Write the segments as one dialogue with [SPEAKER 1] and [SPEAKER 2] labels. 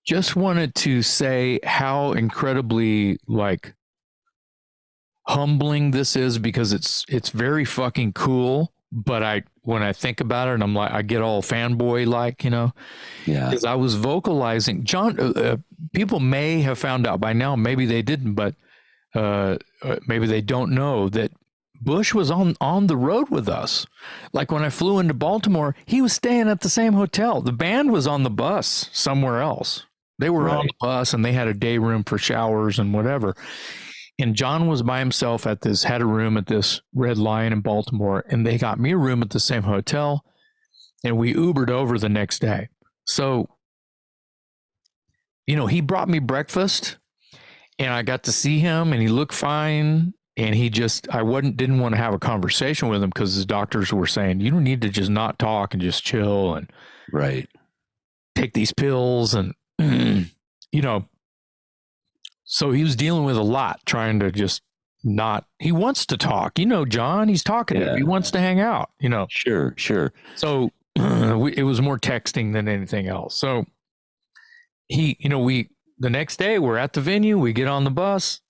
[SPEAKER 1] just wanted to say how incredibly like humbling this is, because it's very fucking cool. But when I think about it, I'm like, I get all fanboy like, you know,
[SPEAKER 2] Yeah.
[SPEAKER 1] because I was vocalizing. John, people may have found out by now, maybe they didn't, but maybe they don't know that Bush was on the road with us. Like when I flew into Baltimore, he was staying at the same hotel. The band was on the bus somewhere else. They were on the bus and they had a day room for showers and whatever. And John was by himself had a room at this Red Lion in Baltimore, and they got me a room at the same hotel, and we Ubered over the next day. So, you know, he brought me breakfast, and I got to see him, and he looked fine. And I didn't want to have a conversation with him because his doctors were saying, you don't need to just not talk and just chill and take these pills. And, you know, so he was dealing with a lot, trying to just not, he wants to talk, you know, John, he's talkative. Yeah. He wants to hang out, you know.
[SPEAKER 2] Sure.
[SPEAKER 1] So it was more texting than anything else. So the next day we're at the venue, we get on the bus.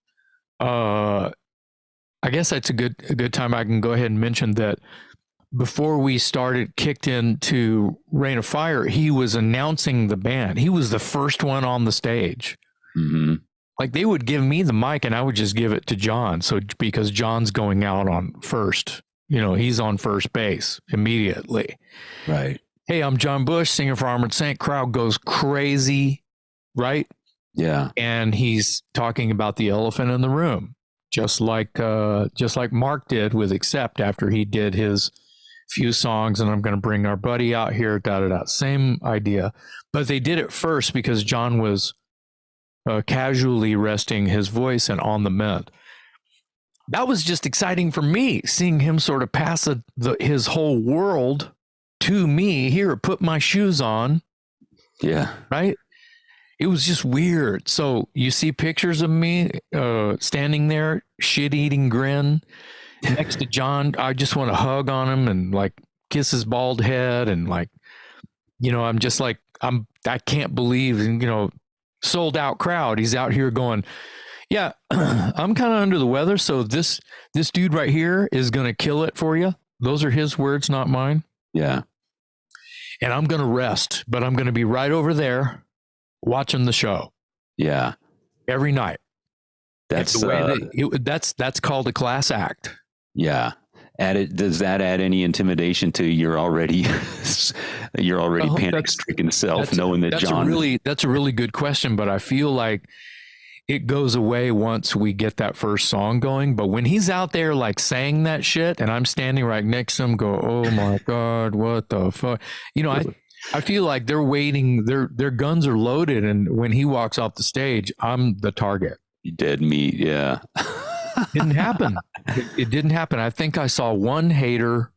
[SPEAKER 1] I guess that's a good time. I can go ahead and mention that before we kicked into Rain of Fire, he was announcing the band. He was the first one on the stage.
[SPEAKER 2] Mm-hmm.
[SPEAKER 1] Like they would give me the mic and I would just give it to John. So because John's going out on first, you know, he's on first base immediately.
[SPEAKER 2] Right.
[SPEAKER 1] Hey, I'm John Bush, singer for Armored Saint. Crowd goes crazy. Right.
[SPEAKER 2] Yeah.
[SPEAKER 1] And he's talking about the elephant in the room, just like Mark did with Accept after he did his few songs. And I'm going to bring our buddy out here. Same idea. But they did it first because John was casually resting his voice and on the mend. That was just exciting for me, seeing him sort of pass his whole world to me. Here, put my shoes on.
[SPEAKER 2] Yeah.
[SPEAKER 1] Right. It was just weird. So you see pictures of me standing there, shit-eating grin next to John. I just want to hug on him and like kiss his bald head. And like, you know, I'm just like, I can't believe, you know, sold out crowd. He's out here going, yeah, I'm kind of under the weather. So this dude right here is going to kill it for you. Those are his words, not mine.
[SPEAKER 2] Yeah.
[SPEAKER 1] And I'm going to rest, but I'm going to be right over there watching the show.
[SPEAKER 2] Yeah.
[SPEAKER 1] Every night.
[SPEAKER 2] That's
[SPEAKER 1] the way that's called a class act.
[SPEAKER 2] Yeah. Does that add any intimidation to your already panic-stricken self, knowing that John?
[SPEAKER 1] That's a really good question, but I feel like it goes away once we get that first song going. But when he's out there like saying that shit, and I'm standing right next to him, go, oh my God, what the fuck? You know, I feel like they're waiting. Their guns are loaded, and when he walks off the stage, I'm the target.
[SPEAKER 2] Dead meat. Yeah.
[SPEAKER 1] Didn't happen. It didn't happen. I think I saw one hater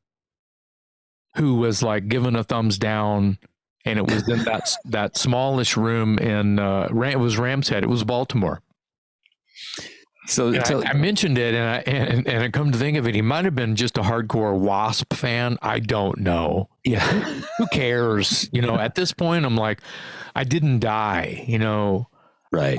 [SPEAKER 1] who was like giving a thumbs down, and it was in that smallish room in it was Ram's Head. It was Baltimore. So I mentioned it, and I come to think of it, he might have been just a hardcore Wasp fan. I don't know.
[SPEAKER 2] Yeah,
[SPEAKER 1] who cares? You know, at this point, I'm like, I didn't die. You know,
[SPEAKER 2] right.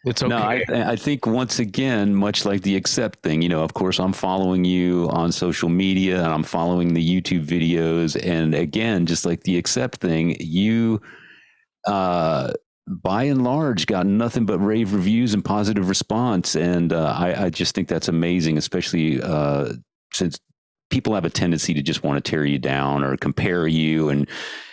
[SPEAKER 1] It's okay.
[SPEAKER 2] No, I think once again, much like the Accept thing, you know, of course, I'm following you on social media and I'm following the YouTube videos. And again, just like the Accept thing, you, by and large, got nothing but rave reviews and positive response. And I just think that's amazing, especially since people have a tendency to just want to tear you down or compare you and,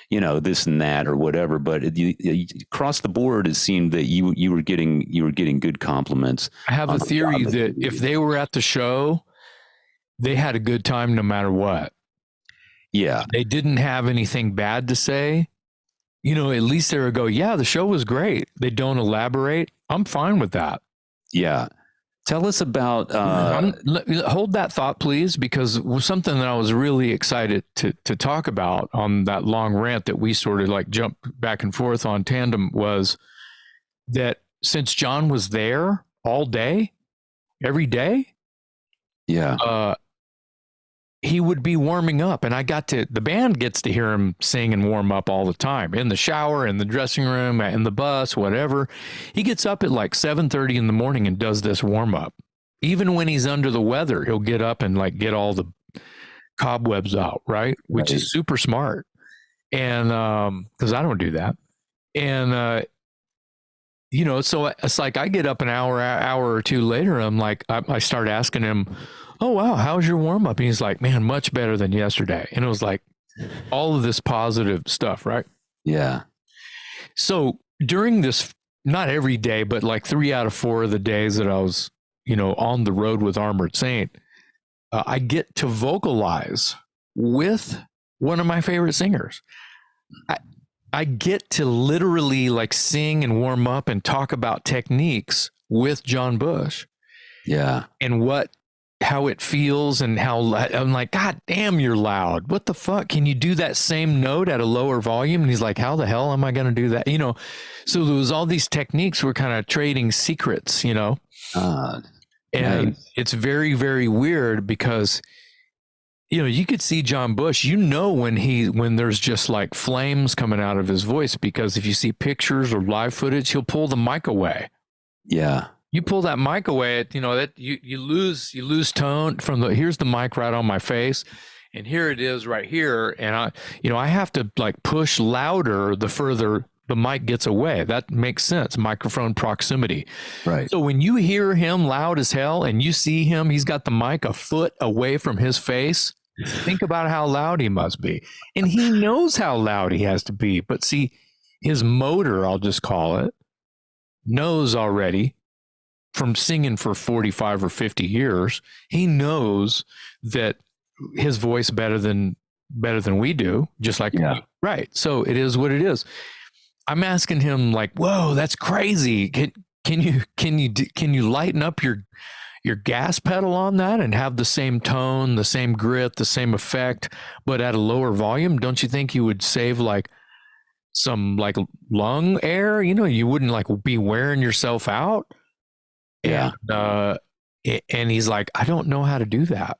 [SPEAKER 2] you know, this and that or whatever, but across the board, it seemed that you were getting good compliments.
[SPEAKER 1] I have a theory that if they were at the show, they had a good time no matter what.
[SPEAKER 2] Yeah,
[SPEAKER 1] they didn't have anything bad to say. You know, at least they would go, yeah, the show was great. They don't elaborate. I'm fine with that.
[SPEAKER 2] Yeah. Tell us about...
[SPEAKER 1] hold that thought, please, because something that I was really excited to talk about on that long rant that we sort of like jumped back and forth on tandem was that since John was there all day, every day,
[SPEAKER 2] yeah,
[SPEAKER 1] he would be warming up, and the band gets to hear him sing and warm up all the time, in the shower, in the dressing room, in the bus, whatever. He gets up at like 7:30 in the morning and does this warm up. Even when he's under the weather, he'll get up and like get all the cobwebs out, right? Which is super smart. And because I don't do that. And so it's like I get up an hour or two later, I'm like, I start asking him, oh wow, how's your warm up? And he's like, man, much better than yesterday. And it was like all of this positive stuff, right?
[SPEAKER 2] Yeah.
[SPEAKER 1] So during this, not every day, but like 3 out of 4 of the days that I was, on the road with Armored Saint, I get to vocalize with one of my favorite singers. I get to literally like sing and warm up and talk about techniques with John Bush.
[SPEAKER 2] Yeah.
[SPEAKER 1] And how it feels, and how I'm like, God damn, you're loud. What the fuck? Can you do that same note at a lower volume? And he's like, how the hell am I going to do that? So there was all these techniques. We're kind of trading secrets, and
[SPEAKER 2] nice.
[SPEAKER 1] It's very, very weird because, you could see John Bush, when there's just like flames coming out of his voice, because if you see pictures or live footage, he'll pull the mic away.
[SPEAKER 2] Yeah.
[SPEAKER 1] You pull that mic away, that you lose tone from here's the mic right on my face, and here it is right here, and I have to like push louder the further the mic gets away. That makes sense. Microphone proximity.
[SPEAKER 2] Right.
[SPEAKER 1] So when you hear him loud as hell and you see him, he's got the mic a foot away from his face. Think about how loud he must be, and he knows how loud he has to be. But see, his motor, I'll just call it, knows already. From singing for 45 or 50 years, he knows that his voice better than we do, just like, right. So it is what it is. I'm asking him like, whoa, that's crazy. Can you lighten up your gas pedal on that and have the same tone, the same grit, the same effect, but at a lower volume? Don't you think you would save like some like lung air? You wouldn't like be wearing yourself out.
[SPEAKER 2] Yeah.
[SPEAKER 1] And he's like, I don't know how to do that.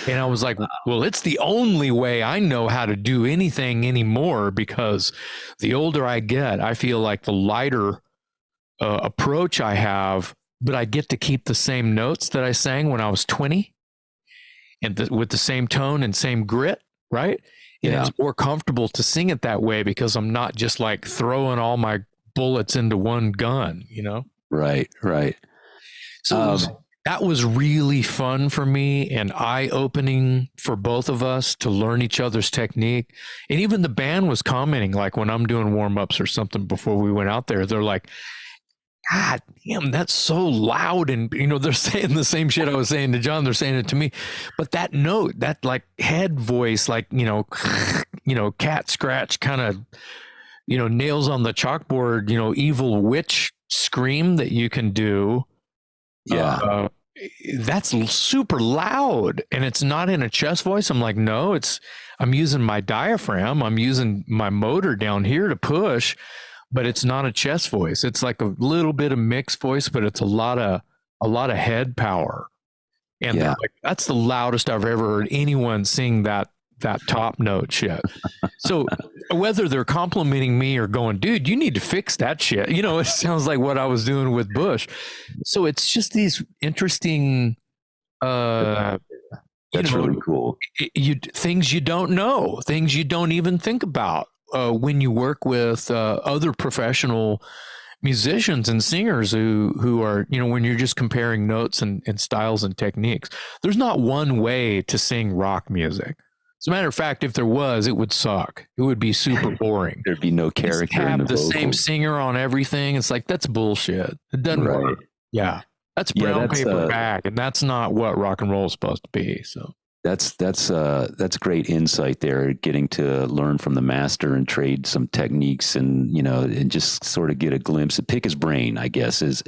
[SPEAKER 1] And I was like, well, it's the only way I know how to do anything anymore, because the older I get, I feel like the lighter approach I have, but I get to keep the same notes that I sang when I was 20 and with the same tone and same grit, right? And it's more comfortable to sing it that way because I'm not just like throwing all my bullets into one gun,
[SPEAKER 2] Right.
[SPEAKER 1] So that was really fun for me and eye-opening for both of us to learn each other's technique. And even the band was commenting, like when I'm doing warm-ups or something before we went out there, they're like, God damn, that's so loud. And, they're saying the same shit I was saying to John. They're saying it to me. But that note, that like head voice, like, cat scratch kind of, nails on the chalkboard, evil witch scream that you can do.
[SPEAKER 2] Yeah.
[SPEAKER 1] That's super loud, and it's not in a chest voice. I'm like, no, I'm using my diaphragm. I'm using my motor down here to push, but it's not a chest voice. It's like a little bit of mixed voice, but it's a lot of head power. And like, that's the loudest I've ever heard anyone sing that top note shit. So whether they're complimenting me or going, dude, you need to fix that shit, it sounds like what I was doing with Bush. So it's just these interesting
[SPEAKER 2] that's really cool.
[SPEAKER 1] Things you don't know, things you don't even think about when you work with other professional musicians and singers who are, when you're just comparing notes and styles and techniques. There's not one way to sing rock music. As a matter of fact, if there was, it would suck. It would be super boring.
[SPEAKER 2] There'd be no character.
[SPEAKER 1] Just have
[SPEAKER 2] in
[SPEAKER 1] the
[SPEAKER 2] vocals.
[SPEAKER 1] same singer on everything. It's like, that's bullshit. It doesn't work. Yeah. That's brown paper bag, and that's not what rock and roll is supposed to be. So
[SPEAKER 2] that's great insight there. Getting to learn from the master and trade some techniques, and and just sort of get a glimpse and pick his brain, I guess, is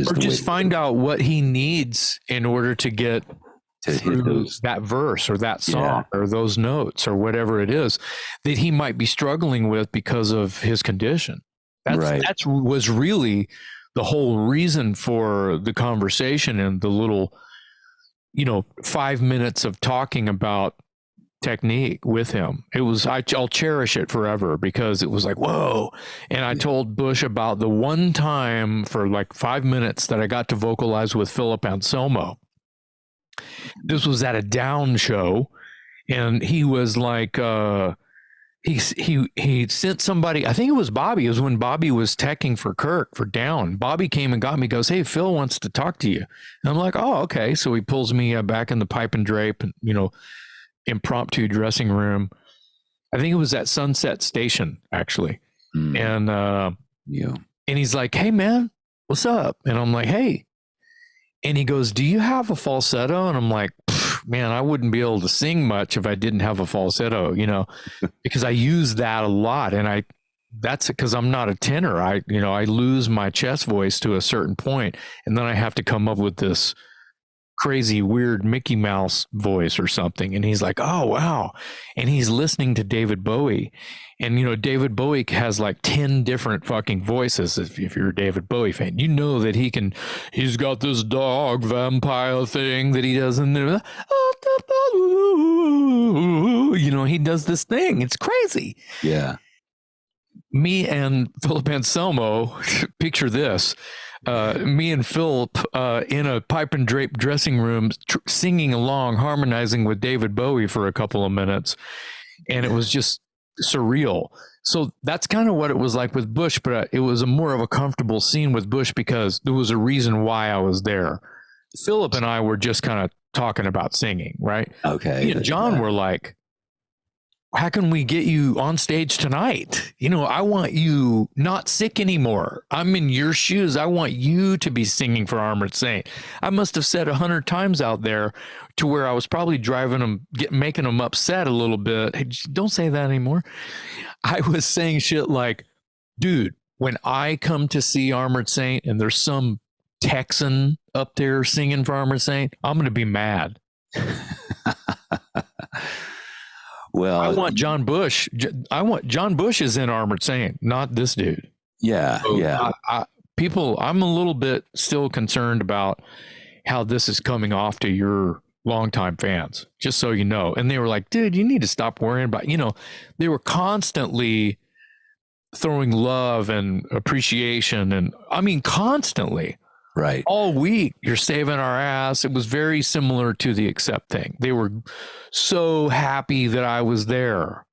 [SPEAKER 1] or just find out what he needs in order to get
[SPEAKER 2] to hit those,
[SPEAKER 1] that verse or that song or those notes or whatever it is that he might be struggling with because of his condition. That was really the whole reason for the conversation and the little 5 minutes of talking about technique with him. It was, I'll cherish it forever because it was like, whoa. And I told Bush about the one time for like 5 minutes that I got to vocalize with Philip Anselmo. This was at a Down show, and he was like, he sent somebody, I think it was Bobby. It was when Bobby was teching for Kirk for Down. Bobby came and got me, goes, hey, Phil wants to talk to you. And I'm like, oh, okay. So he pulls me back in the pipe and drape and, impromptu dressing room. I think it was at Sunset Station, actually. And and he's like, hey man, what's up? And I'm like, hey. And he goes, do you have a falsetto? And I'm like, man, I wouldn't be able to sing much if I didn't have a falsetto, because I use that a lot. And that's because I'm not a tenor. I lose my chest voice to a certain point, and then I have to come up with this crazy, weird Mickey Mouse voice or something. And he's like, oh, wow. And he's listening to David Bowie. And, David Bowie has like 10 different fucking voices. If you're a David Bowie fan, that he's got this dog vampire thing that he does. And he does this thing. It's crazy.
[SPEAKER 2] Yeah.
[SPEAKER 1] Me and Philip Anselmo, picture this. Me and Philip in a pipe and drape dressing room singing along, harmonizing with David Bowie for a couple of minutes. And it was just surreal. So that's kind of what it was like with Bush, but it was more of a comfortable scene with Bush because there was a reason why I was there. Philip and I were just kind of talking about singing, right?
[SPEAKER 2] Okay.
[SPEAKER 1] Me and John were like, how can we get you on stage tonight? I want you not sick anymore. I'm in your shoes. I want you to be singing for Armored Saint. I must have said 100 times out there to where I was probably driving them, making them upset a little bit. Hey, don't say that anymore. I was saying shit like, dude, when I come to see Armored Saint and there's some Texan up there singing for Armored Saint, I'm going to be mad.
[SPEAKER 2] Well,
[SPEAKER 1] I want John Bush. John Bush is in Armored Saint, not this dude.
[SPEAKER 2] Yeah. So yeah.
[SPEAKER 1] I'm a little bit still concerned about how this is coming off to your longtime fans, just so you know. And they were like, dude, you need to stop worrying about, they were constantly throwing love and appreciation. And I mean, constantly.
[SPEAKER 2] Right.
[SPEAKER 1] All week, you're saving our ass. It was very similar to the Accept thing. They were so happy that I was there.